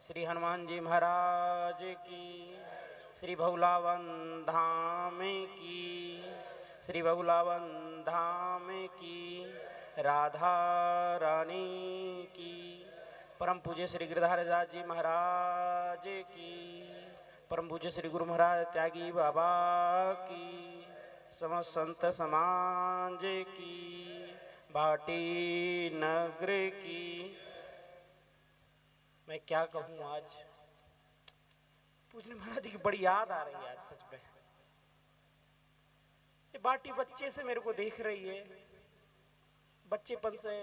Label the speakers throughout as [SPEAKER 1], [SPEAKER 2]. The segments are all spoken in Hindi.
[SPEAKER 1] श्री हनुमान जी महाराज की, श्री भोलावन धाम की, श्री भोलावन धाम की, राधा रानी की, परम पूज्य श्री गिरधारी दास जी महाराज की, परम पूज्य श्री गुरु महाराज त्यागी बाबा की, समस्त संत समाज की, भाटी नगर की। मैं क्या कहूँ, आज पूजने महाराज जी की बड़ी याद आ रही है आज सच में। ये बाटी बच्चे से मेरे को देख रही है, बच्चेपन से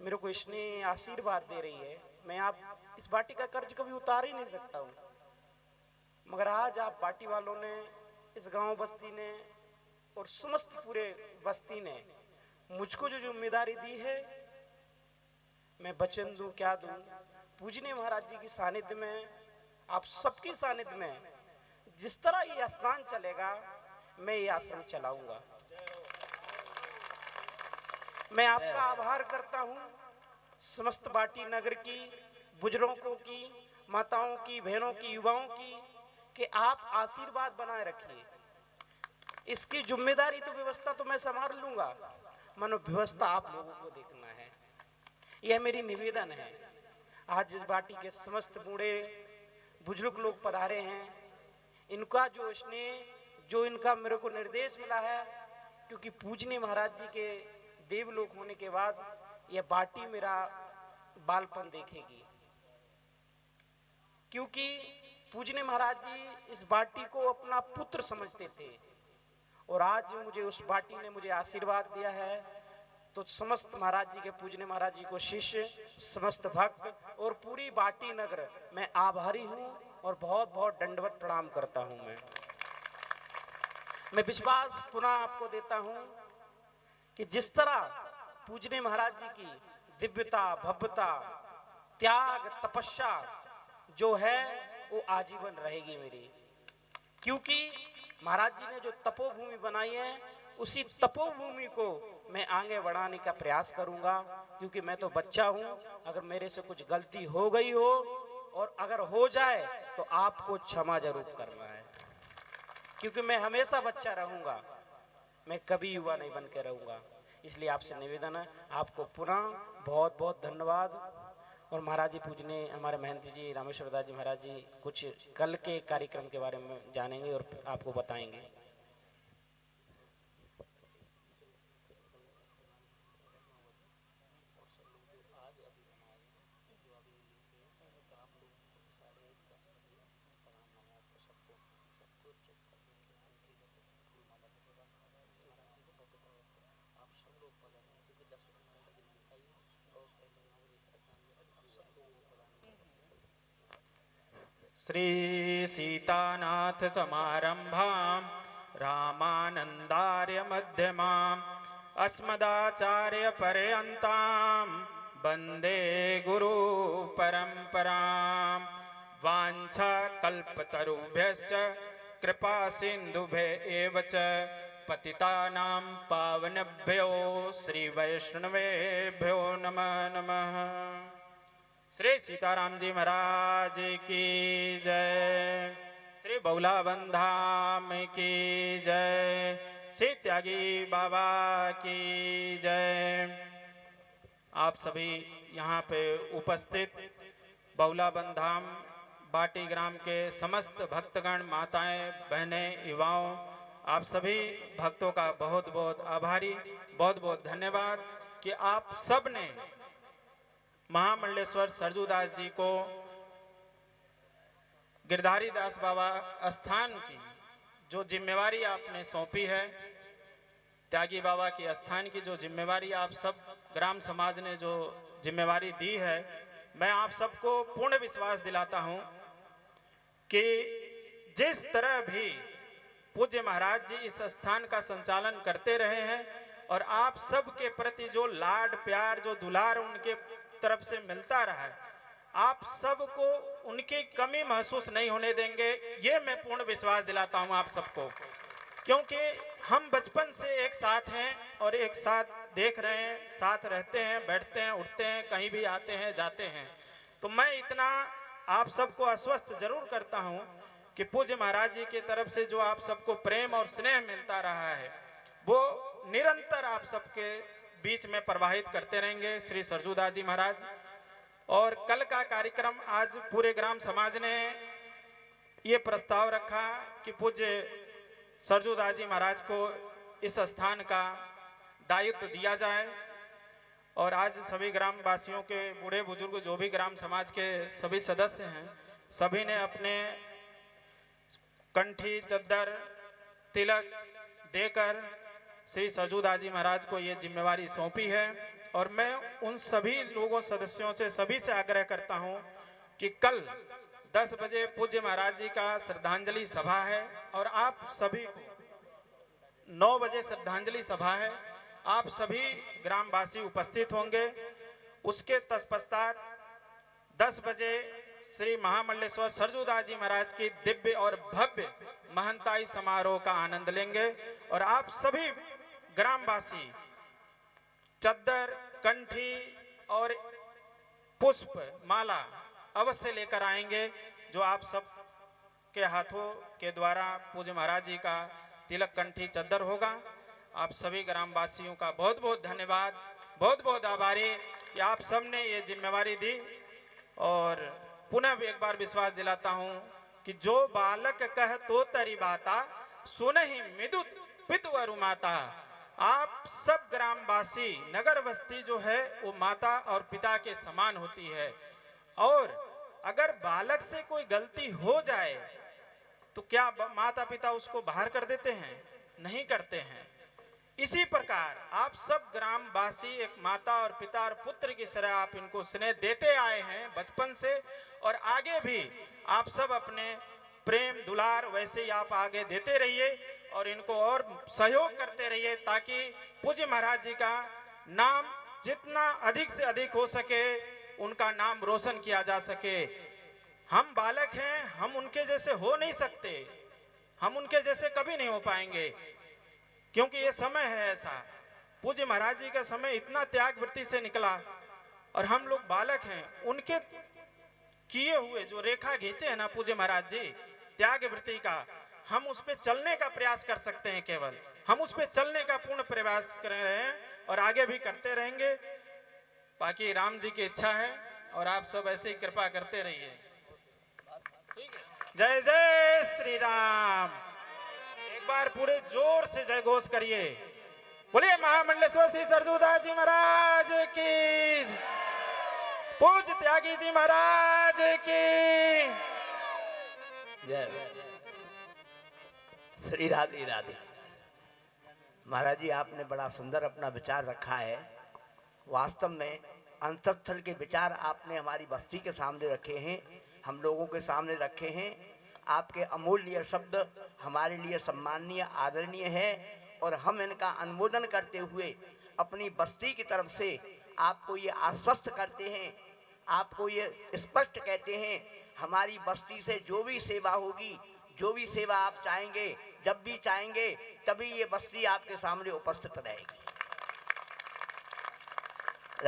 [SPEAKER 1] मेरे को स्नेह आशीर्वाद दे रही है। मैं आप इस बाटी का कर्ज कभी उतार ही नहीं सकता हूँ, मगर आज आप बाटी वालों ने, इस गांव बस्ती ने और समस्त पूरे बस्ती ने मुझको जो जिम्मेदारी दी है, मैं वचन दूं क्या दूं। पूजने महाराज जी की सानिध्य में, आप सबकी सानिध्य में जिस तरह ये स्थान चलेगा, मैं ये आश्रम चलाऊंगा। मैं आपका आभार करता हूं, समस्त बाटी नगर की, बुजुर्गों की, माताओं की, बहनों की, युवाओं की, कि आप आशीर्वाद बनाए रखिए। इसकी जिम्मेदारी तो व्यवस्था तो मैं संभाल लूंगा, मनो व्यवस्था आप लोगों को देखना है, यह मेरी निवेदन है। आज इस बाटी के समस्त बूढ़े बुजुर्ग लोग पधारे हैं, इनका जो स्नेह, जो इनका मेरे को निर्देश मिला है, क्योंकि पूजने महाराज जी के देवलोक होने के बाद यह बाटी मेरा बालपन देखेगी, क्योंकि पूजने महाराज जी इस बाटी को अपना पुत्र समझते थे, और आज मुझे उस बाटी ने मुझे आशीर्वाद दिया है। तो समस्त महाराज जी के, पूजने महाराज जी को शिष्य, समस्त भक्त और पूरी बाटी नगर मैं आभारी हूं और बहुत बहुत दंडवत प्रणाम करता हूं। मैं विश्वास पुनः आपको देता हूं कि जिस तरह पूजने महाराज जी की दिव्यता, भव्यता, त्याग, तपस्या जो है वो आजीवन रहेगी मेरी, क्योंकि महाराज जी ने जो तपोभूमि बनाई है, उसी तपोभूमि को मैं आगे बढ़ाने का प्रयास करूंगा, क्योंकि मैं तो बच्चा हूं। अगर मेरे से कुछ गलती हो गई हो, और अगर हो जाए तो आपको क्षमा जरूर करना है, क्योंकि मैं हमेशा बच्चा रहूंगा, मैं कभी युवा नहीं बन के रहूंगा। इसलिए आपसे निवेदन है, आपको पुनः बहुत बहुत धन्यवाद। और महाराज जी पूजने हमारे महंत जी रामेश्वर दास जी महाराज जी कुछ कल के कार्यक्रम के बारे में जानेंगे और आपको बताएंगे।
[SPEAKER 2] श्री सीतानाथ समारंभां रामानंदार्य मध्यमाम् अस्मदाचार्य पर्यन्तां वन्दे गुरु परंपरां। वाञ्छा कल्पतरुभ्यश्च कृपा सिन्धुभ्य च पतितानां पावनेभ्यो श्री वैष्णवेभ्यो नमः नमः। श्री सीताराम जी महाराज की जय, श्री भोलावन धाम की जय, श्री त्यागी बाबा की जय। आप सभी यहाँ पे उपस्थित भोलावन धाम बाटी ग्राम के समस्त भक्तगण, माताएं, बहनें, युवाओं, आप सभी भक्तों का बहुत बहुत आभारी, बहुत बहुत धन्यवाद कि आप सब ने महामंडलेश्वर सरजूदास जी को गिरधारी दास बाबा स्थान की जो जिम्मेवारी आपने सौंपी है, त्यागी बाबा की स्थान की जो जिम्मेवारी आप सब ग्राम समाज ने जो जिम्मेवारी दी है, मैं आप सबको पूर्ण विश्वास दिलाता हूं कि जिस तरह भी पूज्य महाराज जी इस स्थान का संचालन करते रहे हैं, और आप सब के प्रति जो लाड प्यार, जो दुलार उनके तरफ से मिलता रहा है, आप सबको उनकी कमी महसूस नहीं होने देंगे, ये मैं पूर्ण विश्वास दिलाता हूं आप सबको। क्योंकि हम बचपन से एक साथ हैं और एक साथ देख रहे हैं, साथ रहते हैं, बैठते हैं, उठते हैं, कहीं भी आते हैं, जाते हैं। तो मैं इतना आप सबको आश्वस्त जरूर करता हूं कि पूज्य महाराज जी की तरफ से जो आप सबको प्रेम और स्नेह मिलता रहा है वो निरंतर आप सबके बीच में प्रवाहित करते रहेंगे श्री सरजूदास जी महाराज। और कल का कार्यक्रम आज पूरे ग्राम समाज ने ये प्रस्ताव रखा कि पूज्य सरजूदास जी महाराज को इस स्थान का दायित्व दिया जाए। और आज सभी ग्राम वासियों के बूढ़े बुजुर्ग जो भी ग्राम समाज के सभी सदस्य हैं सभी ने अपने कंठी चद्दर तिलक देकर श्री सरजूदास जी महाराज को ये जिम्मेवारी सौंपी है। और मैं उन सभी लोगों सदस्यों से सभी से आग्रह करता हूं कि कल 10 बजे पूज्य महाराज जी का श्रद्धांजलि सभा है और आप सभी को 9 बजे श्रद्धांजलि सभा है, आप सभी ग्रामवासी उपस्थित होंगे। उसके तत्पश्चात 10 बजे श्री महामंडलेश्वर सरजूदास जी महाराज की दिव्य और भव्य महंताई समारोह का आनंद लेंगे। और आप सभी ग्रामवासी चद्दर कंठी और पुष्प माला अवश्य लेकर आएंगे जो आप सब के हाथों के द्वारा पूज्य महाराज जी का तिलक कंठी चद्दर होगा। आप सभी ग्रामवासियों का बहुत बहुत धन्यवाद, बहुत बहुत आभारी कि आप सब ने ये जिम्मेवारी दी। और पुनः एक बार विश्वास दिलाता हूं कि जो बालक कह तो तरी बाता सुनहि मिदुत पितु अरु माता। आप सब ग्रामवासी नगर बस्ती जो है वो माता और पिता के समान होती है। और अगर बालक से कोई गलती हो जाए तो क्या माता पिता उसको बाहर कर देते हैं? नहीं करते हैं। इसी प्रकार आप सब ग्रामवासी एक माता और पिता और पुत्र की तरह आप इनको स्नेह देते आए हैं बचपन से, और आगे भी आप सब अपने प्रेम दुलार वैसे ही आप आगे देते रहिए और इनको और सहयोग करते रहिए ताकि पूज्य महाराज जी का नाम जितना अधिक से अधिक हो सके उनका नाम रोशन किया जा सके। हम बालक हैं, हम उनके जैसे हो नहीं सकते, हम उनके जैसे कभी नहीं हो पाएंगे क्योंकि ये समय है ऐसा। पूज्य महाराज जी का समय इतना त्याग वृत्ति से निकला और हम लोग बालक हैं। उनके किए हुए जो रेखा खींचे हैं ना पूज्य महाराज जी त्याग वृत्ति का, हम उस पे चलने का प्रयास कर सकते हैं। केवल हम उस पे चलने का पूर्ण प्रयास कर रहे हैं और आगे भी करते रहेंगे। बाकी राम जी की इच्छा है और आप सब ऐसे ही कृपा करते रहिए। जय जय श्री राम। एक बार पूरे जोर से जय घोष करिए। बोलिए महामंडलेश्वर श्री सरजूदास जी महाराज की, पूज्य त्यागी जी महाराज की
[SPEAKER 3] जय। श्री राधे राधे। महाराज जी आपने बड़ा सुंदर अपना विचार रखा है। वास्तव में अंतस्थल के विचार आपने हमारी बस्ती के सामने रखे हैं, हम लोगों के सामने रखे हैं। आपके अमूल्य शब्द हमारे लिए सम्माननीय आदरणीय है और हम इनका अनुमोदन करते हुए अपनी बस्ती की तरफ से आपको ये आश्वस्त करते हैं, आपको ये स्पष्ट कहते हैं, हमारी बस्ती से जो भी सेवा होगी, जो भी सेवा आप चाहेंगे, जब भी चाहेंगे तभी ये बस्ती आपके सामने उपस्थित रहेगी।